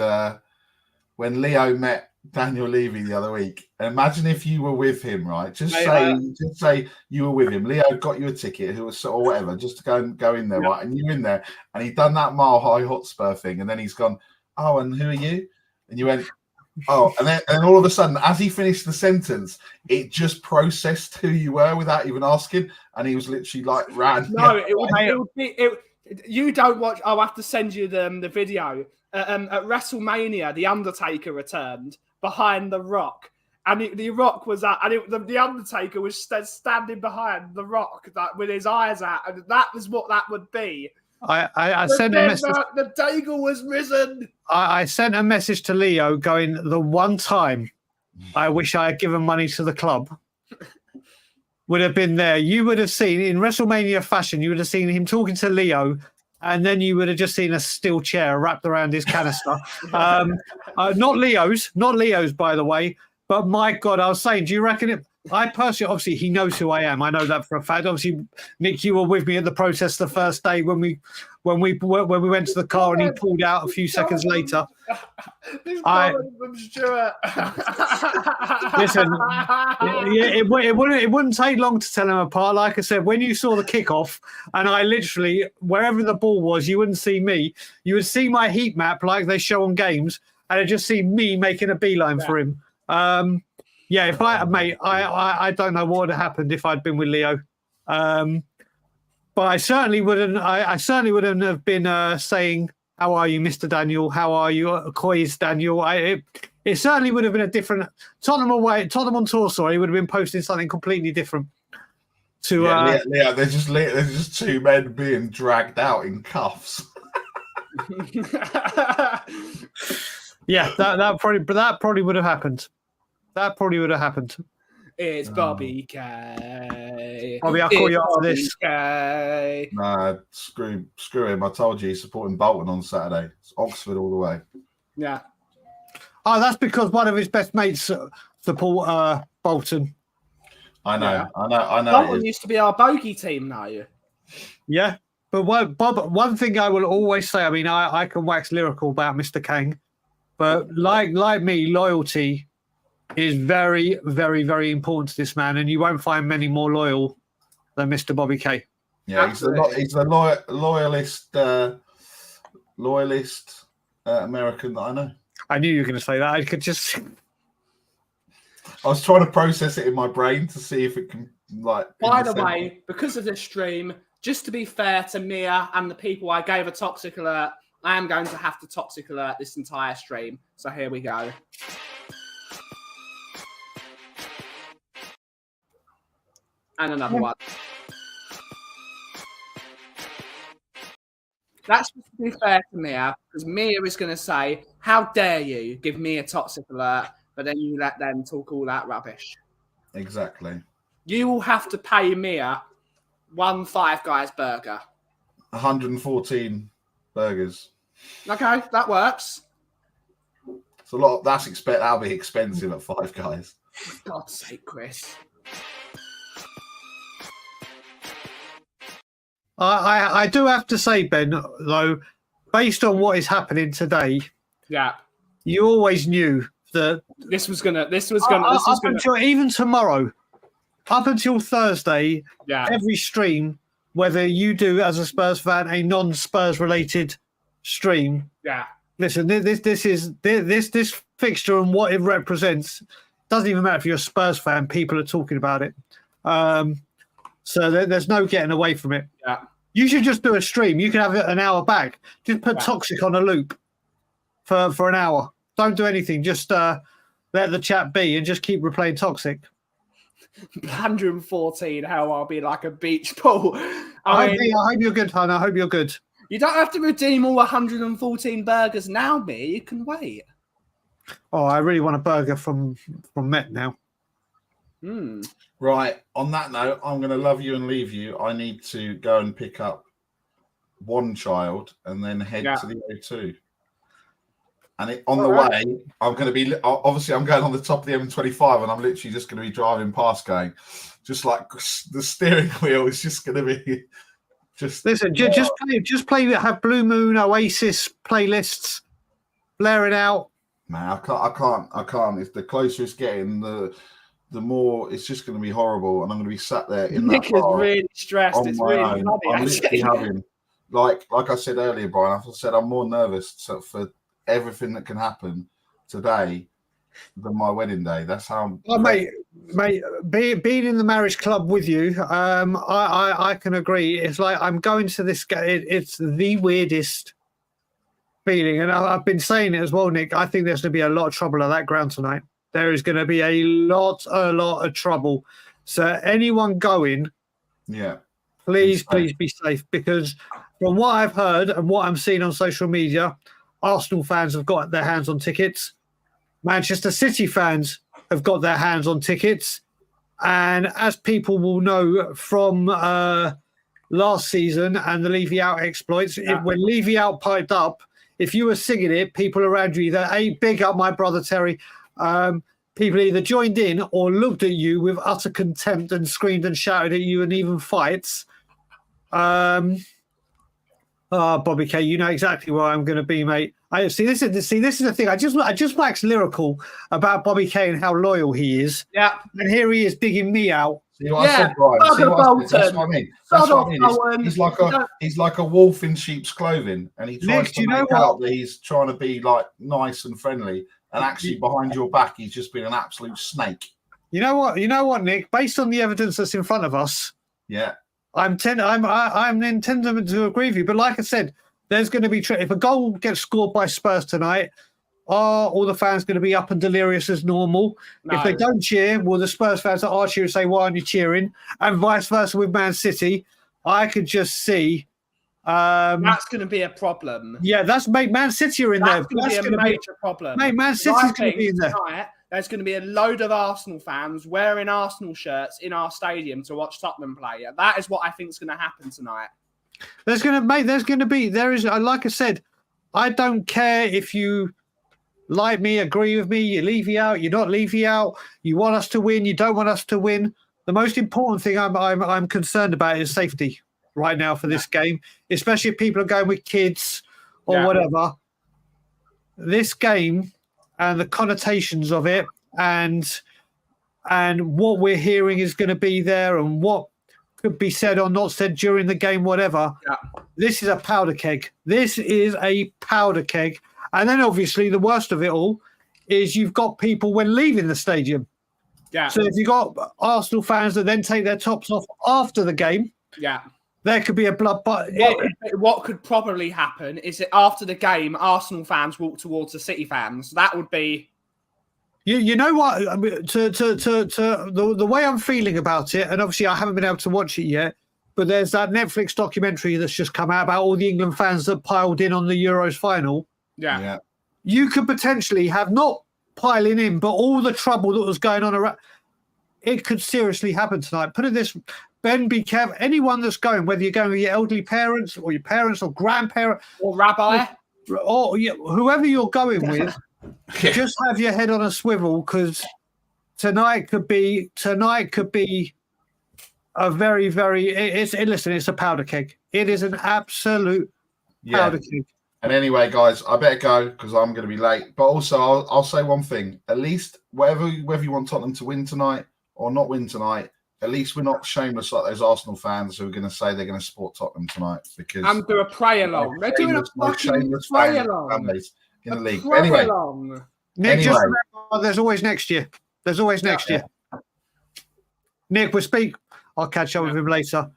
when Leo met Daniel Levy the other week. Imagine if you were with him, right? Just say you were with him. Leo got you a ticket, or whatever, just to go in there, right? And you're in there, and he'd done that Mile High Hotspur thing, and then he's gone, oh, and who are you? And you went, oh, and then all of a sudden, as he finished the sentence, it just processed who you were without even asking, and he was literally like ran. No, it would be. You don't watch. I'll have to send you the video. At WrestleMania, The Undertaker returned behind The Rock, and The Rock was at, and The Undertaker was standing behind The Rock with his eyes out, and that was what that would be. I sent a message. The Daigle was risen. I sent a message to Leo going, the one time I wish I had given money to the club would have been there. You would have seen, in WrestleMania fashion, you would have seen him talking to Leo and then you would have just seen a steel chair wrapped around his canister. Not Leo's, by the way. But my God, I was saying, do you reckon it? I personally, obviously, he knows who I am. I know that for a fact. Obviously, Nick, you were with me at the protest the first day when we went to the car and he pulled out a few seconds later. This comment from Stuart. Listen, it wouldn't take long to tell him apart. Like I said, when you saw the kickoff, and I literally, wherever the ball was, you wouldn't see me. You would see my heat map like they show on games, and it'd just see me making a beeline for him. If I don't know what would have happened if I'd been with Leo. But I certainly wouldn't. I certainly wouldn't have been saying, "How are you, Mr. Daniel? How are you, Coys Daniel?" It certainly would have been a different Tottenham on tour. Sorry, would have been posting something completely different. Leo, there's just two men being dragged out in cuffs. Yeah, that probably would have happened. That probably would have happened. It's Bobby K. Bobby, I'll call you after this. K. Nah, screw him. I told you he's supporting Bolton on Saturday. It's Oxford all the way. Yeah. Oh, that's because one of his best mates support Bolton. I know. Yeah. I know. Bolton used to be our bogey team now. Yeah. But one thing I will always say, I mean, I can wax lyrical about Mr. Kang, but like me, loyalty is very, very, very important to this man, and you won't find many more loyal than Mr. Bobby K. Yeah, he's a loyalist American that I know. I knew you were going to say that. I could just. I was trying to process it in my brain to see if it can By the way, because of this stream, just to be fair to Mia and the people I gave a toxic alert, I am going to have to toxic alert this entire stream. So here we go. And another one. That's just to be fair to Mia, because Mia is going to say, "How dare you give me a toxic alert?" But then you let them talk all that rubbish. Exactly. You will have to pay Mia one Five Guys burger. 114 burgers. Okay, that works. It's a lot. That'll be expensive at Five Guys. For God's sake, Chris. I do have to say, Ben, though, based on what is happening today, Yeah, you always knew that this was gonna. until even tomorrow, up until Thursday, Yeah, every stream, whether you do as a Spurs fan a non-Spurs related stream, yeah. listen, this fixture and what it represents doesn't even matter if you're a Spurs fan. People are talking about it, so there's no getting away from it. Yeah. You should just do a stream. You can have it an hour back. Just put Toxic on a loop for an hour. Don't do anything. Just let the chat be and just keep replaying Toxic. 114. How I'll be like a beach ball. I hope you're good, hon. I hope you're good. You don't have to redeem all 114 burgers now, me. You can wait. Oh, I really want a burger from Met now. Right. On that note, I'm going to love you and leave you. I need to go and pick up one child and then head to the O2. And on the way, I'm going to be obviously I'm going on the top of the M25, and I'm literally just going to be driving past, going just like the steering wheel is just going to be just. Listen, just play. Have Blue Moon, Oasis playlists blaring out. Man, I can't. If the closer it's getting, the more it's just going to be horrible, and I'm going to be sat there in Nick that car is really stressed. It's really funny. I'm literally having, like I said earlier, Brian. I said I'm more nervous for everything that can happen today than my wedding day. That's how. Oh, mate, being in the marriage club with you, I can agree. It's like I'm going to this. It's the weirdest feeling, and I've been saying it as well, Nick. I think there's going to be a lot of trouble at that ground tonight. There is going to be a lot of trouble. So anyone going, please be safe, because from what I've heard and what I'm seeing on social media, Arsenal fans have got their hands on tickets. Manchester City fans have got their hands on tickets. And as people will know from last season and the Levy Out exploits. When Levy Out piped up, if you were singing it, people around you either big up my brother Terry. People either joined in or looked at you with utter contempt and screamed and shouted at you, and even fights. Bobby K, you know exactly where I'm going to be, mate. This is the thing. I just wax lyrical about Bobby K and how loyal he is. Yeah, and here he is digging me out. See what I said, Brian? See what I said? That's what I mean. That's what I mean. He's like a wolf in sheep's clothing, and he tries to make out that he's trying to be like nice and friendly, and actually behind your back, he's just been an absolute snake. You know what, Nick? Based on the evidence that's in front of us, yeah. I'm intending to agree with you, but like I said, there's going to be if a goal gets scored by Spurs tonight, are all the fans going to be up and delirious as normal? No. If they don't cheer, will the Spurs fans that are cheering say, "Why aren't you cheering?" And vice versa with Man City. I could just see that's going to be a problem. Yeah, that's Man City are in there. That's going to be a major problem. Mate, Man City's going to be in there. Tonight, there's going to be a load of Arsenal fans wearing Arsenal shirts in our stadium to watch Tottenham play. That is what I think is going to happen tonight. Like I said, I don't care if you like me, agree with me, you Levy out, you're not Levy out, you want us to win, you don't want us to win. The most important thing I'm concerned about is safety right now for this game, especially if people are going with kids or whatever. This game and the connotations of it and what we're hearing is going to be there and what could be said or not said during the game, whatever. Yeah. This is a powder keg. This is a powder keg. And then obviously the worst of it all is you've got people when leaving the stadium. Yeah. So if you've got Arsenal fans that then take their tops off after the game, there could be a blood. What could probably happen is that after the game, Arsenal fans walk towards the City fans. That would be. You know what? I mean, the way I'm feeling about it, and obviously I haven't been able to watch it yet, but there's that Netflix documentary that's just come out about all the England fans that piled in on the Euros final. Yeah. You could potentially have not piling in, but all the trouble that was going on around. It could seriously happen tonight. Put it this, Ben, be careful. Anyone that's going, whether you're going with your elderly parents or your parents or grandparents or rabbi or whoever you're going with, just have your head on a swivel because tonight could be a very, very. Listen, it's a powder keg. It is an absolute powder keg. And anyway, guys, I better go because I'm going to be late. But also, I'll say one thing. At least, whether you want Tottenham to win tonight or not win tonight, at least we're not shameless like those Arsenal fans who are going to say they're going to support Tottenham tonight. Because I'm doing a pray along. They're doing a fucking pray along. In the league. Anyway, Nick, just remember, there's always next year. There's always next year. Nick, we'll speak. I'll catch up with him later.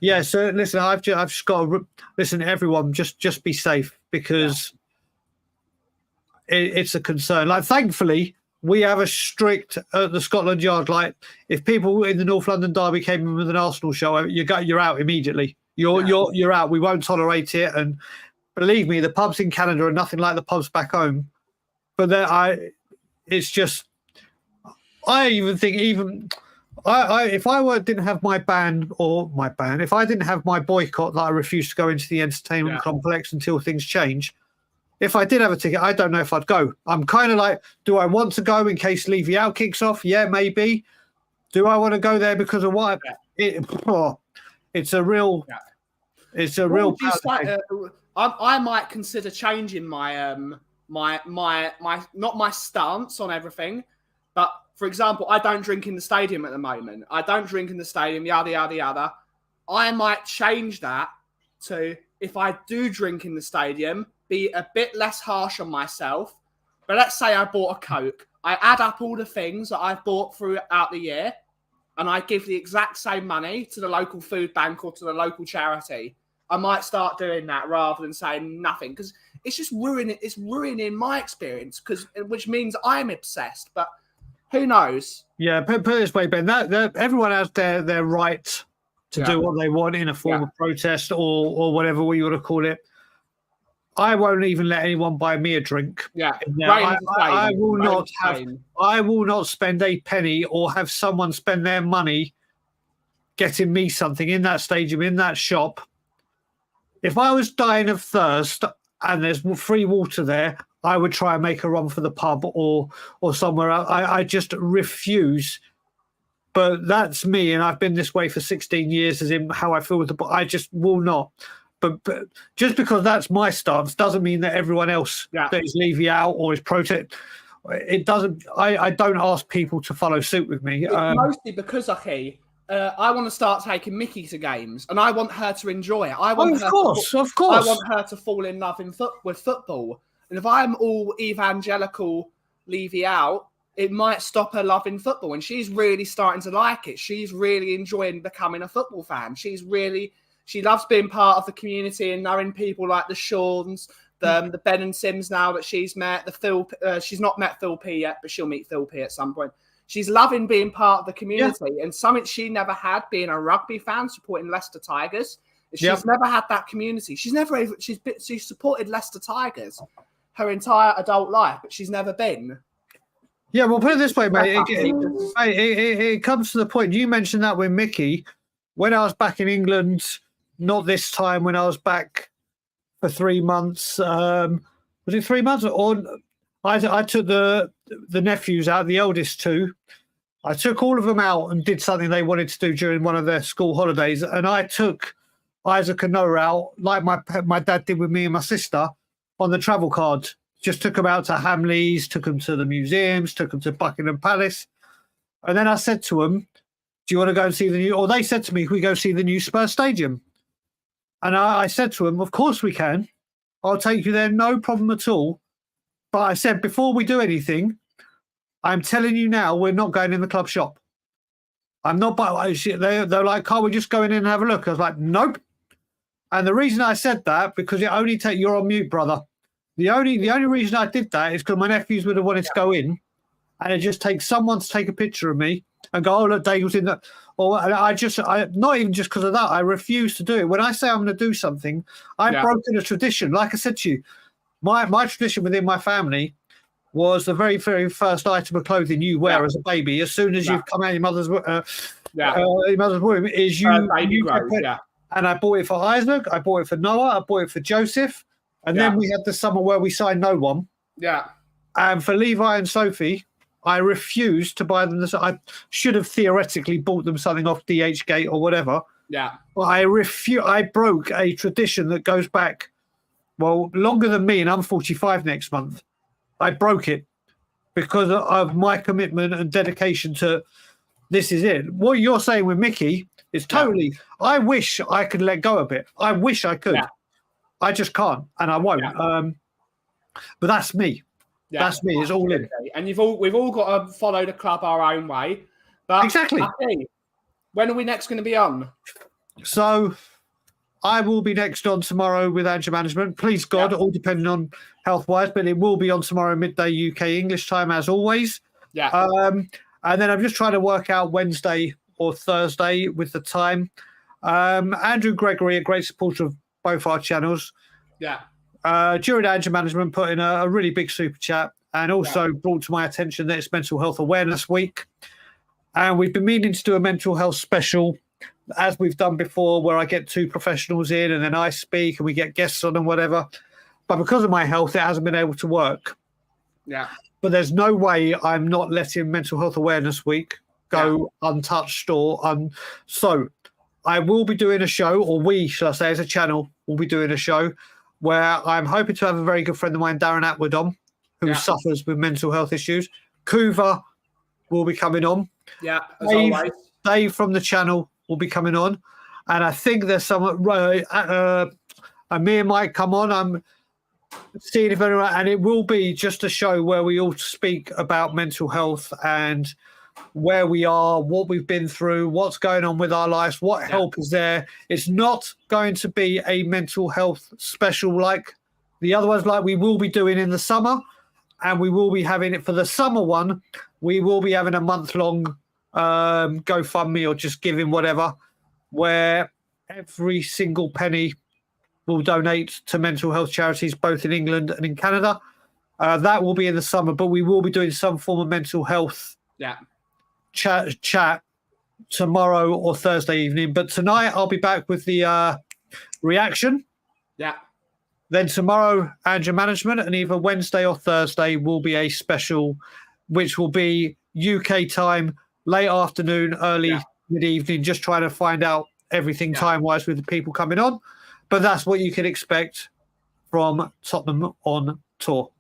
Yeah, so listen, I've just got to listen. Everyone, just be safe because it's a concern. Like, thankfully, we have a strict at the Scotland Yard. Like, if people in the North London derby came in with an Arsenal show, you're out immediately. You're out. We won't tolerate it. And believe me, the pubs in Canada are nothing like the pubs back home. But it's just. I even think if I didn't have my ban, if I didn't have my boycott that I refused to go into the entertainment complex until things change, if I did have a ticket, I don't know if I'd go. I'm kind of like, do I want to go in case Levy Out kicks off? Yeah, maybe. Do I want to go there because of what? It's a real. It's a real. I might consider changing my not my stance on everything, but. For example, I don't drink in the stadium at the moment. Yada, yada, yada. I might change that to, if I do drink in the stadium, be a bit less harsh on myself. But let's say I bought a Coke. I add up all the things that I've bought throughout the year, and I give the exact same money to the local food bank or to the local charity. I might start doing that rather than saying nothing, because it's just ruining. It's ruining my experience, which means I'm obsessed. But who knows? Yeah, put it this way, Ben. Everyone has their right to do what they want in a form of protest or whatever you want to call it. I won't even let anyone buy me a drink. Yeah, I will not have. I will not spend a penny or have someone spend their money getting me something in that stadium, in that shop. If I was dying of thirst and there's free water there, I would try and make a run for the pub or somewhere else. I just refuse. But that's me, and I've been this way for 16 years, as in how I feel with the ball. I just will not. But just because that's my stance doesn't mean that everyone else that is leaving out or is protest. It doesn't. I don't ask people to follow suit with me. Mostly because, I want to start taking Mickey to games, and I want her to enjoy it. Of course. I want her to fall in love with football. And if I'm all evangelical, Levy out, it might stop her loving football. And she's really starting to like it. She's really enjoying becoming a football fan. She loves being part of the community and knowing people like the Shawns, the Ben and Sims now that she's met, the Phil. She's not met Phil P yet, but she'll meet Phil P at some point. She's loving being part of the community, and something she never had, being a rugby fan, supporting Leicester Tigers. She's never had that community. She's supported Leicester Tigers her entire adult life, but she's never been. Yeah, well, put it this way, mate. It comes to the point. You mentioned that with Mickey. When I was back in England, not this time, when I was back for 3 months, was it 3 months? Or I took the nephews out, the eldest two. I took all of them out and did something they wanted to do during one of their school holidays. And I took Isaac and Noah out, like my dad did with me and my sister, on the travel card. Just took them out to Hamleys, took them to the museums, took them to Buckingham Palace. And then I said to them, do you want to go and see the new, or they said to me, can we go see the new Spurs Stadium? And I said to them, of course we can. I'll take you there, no problem at all. But I said, before we do anything, I'm telling you now, we're not going in the club shop. I'm not, they're like, can't we just go in and have a look? I was like, nope. And the reason I said that, because it only takes, you're on mute, brother. The only reason I did that is because my nephews would have wanted to go in, and it just takes someone to take a picture of me and go, oh, look, Daigle's in that. Or I not even just because of that, I refuse to do it. When I say I'm going to do something, I've broken a tradition. Like I said to you, my tradition within my family was the very, very first item of clothing you wear as a baby, as soon as you've come out of your mother's womb, is you grows, And I bought it for Isaac, I bought it for Noah, I bought it for Joseph, and then we had the summer where we signed no one. Yeah. And for Levi and Sophie, I refused to buy them this. I should have theoretically bought them something off DHgate or whatever. Yeah. But I broke a tradition that goes back, well, longer than me, and I'm 45 next month. I broke it because of my commitment and dedication to this is it. What you're saying with Mickey is totally, I wish I could let go a bit. I wish I could. Yeah. I just can't, and I won't. Yeah. But that's me. Yeah, that's me. It's all in. And we've all got to follow the club our own way. But exactly. When are we next going to be on? So I will be next on tomorrow with Anger Management. Please God, all depending on health-wise, but it will be on tomorrow midday UK English time as always. Yeah. And then I'm just trying to work out Wednesday or Thursday with the time. Andrew Gregory, a great supporter of both our channels. Yeah. During Anger Management, put in a really big super chat and also brought to my attention that it's Mental Health Awareness Week. And we've been meaning to do a mental health special, as we've done before, where I get two professionals in and then I speak and we get guests on and whatever. But because of my health, it hasn't been able to work. Yeah. But there's no way I'm not letting Mental Health Awareness Week go untouched so I will be doing a show, or we, shall I say, as a channel, will be doing a show where I'm hoping to have a very good friend of mine, Darren Atwood, on, who suffers with mental health issues. Kuva will be coming on. Yeah, as always. Dave from the channel will be coming on. And I think there's some, Amir might come on. I'm seeing if anyone, and it will be just a show where we all speak about mental health and where we are, what we've been through, what's going on with our lives, what help is there. It's not going to be a mental health special like the other ones, like we will be doing in the summer, and we will be having it for the summer one. We will be having a month-long GoFundMe or just giving whatever, where every single penny will donate to mental health charities, both in England and in Canada. That will be in the summer, but we will be doing some form of mental health chat tomorrow or Thursday evening. But tonight I'll be back with the reaction. Yeah. Then tomorrow, Andrew Management, and either Wednesday or Thursday will be a special, which will be UK time, late afternoon, early mid-evening, just trying to find out everything time-wise with the people coming on. But that's what you can expect from Tottenham on tour.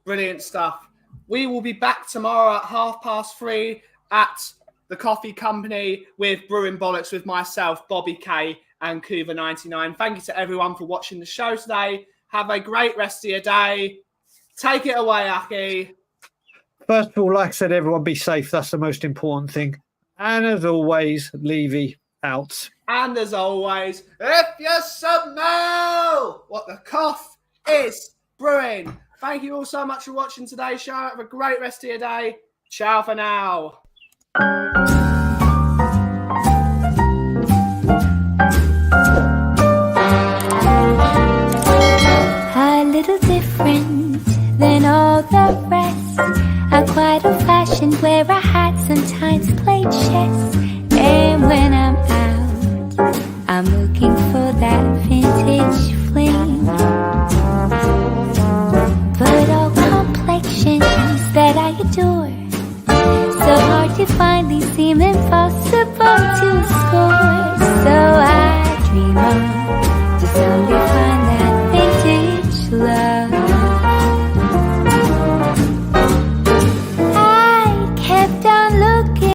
Brilliant stuff. We will be back tomorrow at 3:30 at the Coffee Company with Brewing Bollocks with myself, Bobby K, and Cuva99. Thank you to everyone for watching the show today. Have a great rest of your day. Take it away, Aki. First of all, like I said, everyone be safe. That's the most important thing. And as always, Levy out. And as always, if you smell what the cough is brewing. Thank you all so much for watching today's show. Have a great rest of your day. Ciao for now. A little different than all the rest. I'm quite old-fashioned, wear a hat, sometimes play chess. And when I'm out, I'm looking for that vintage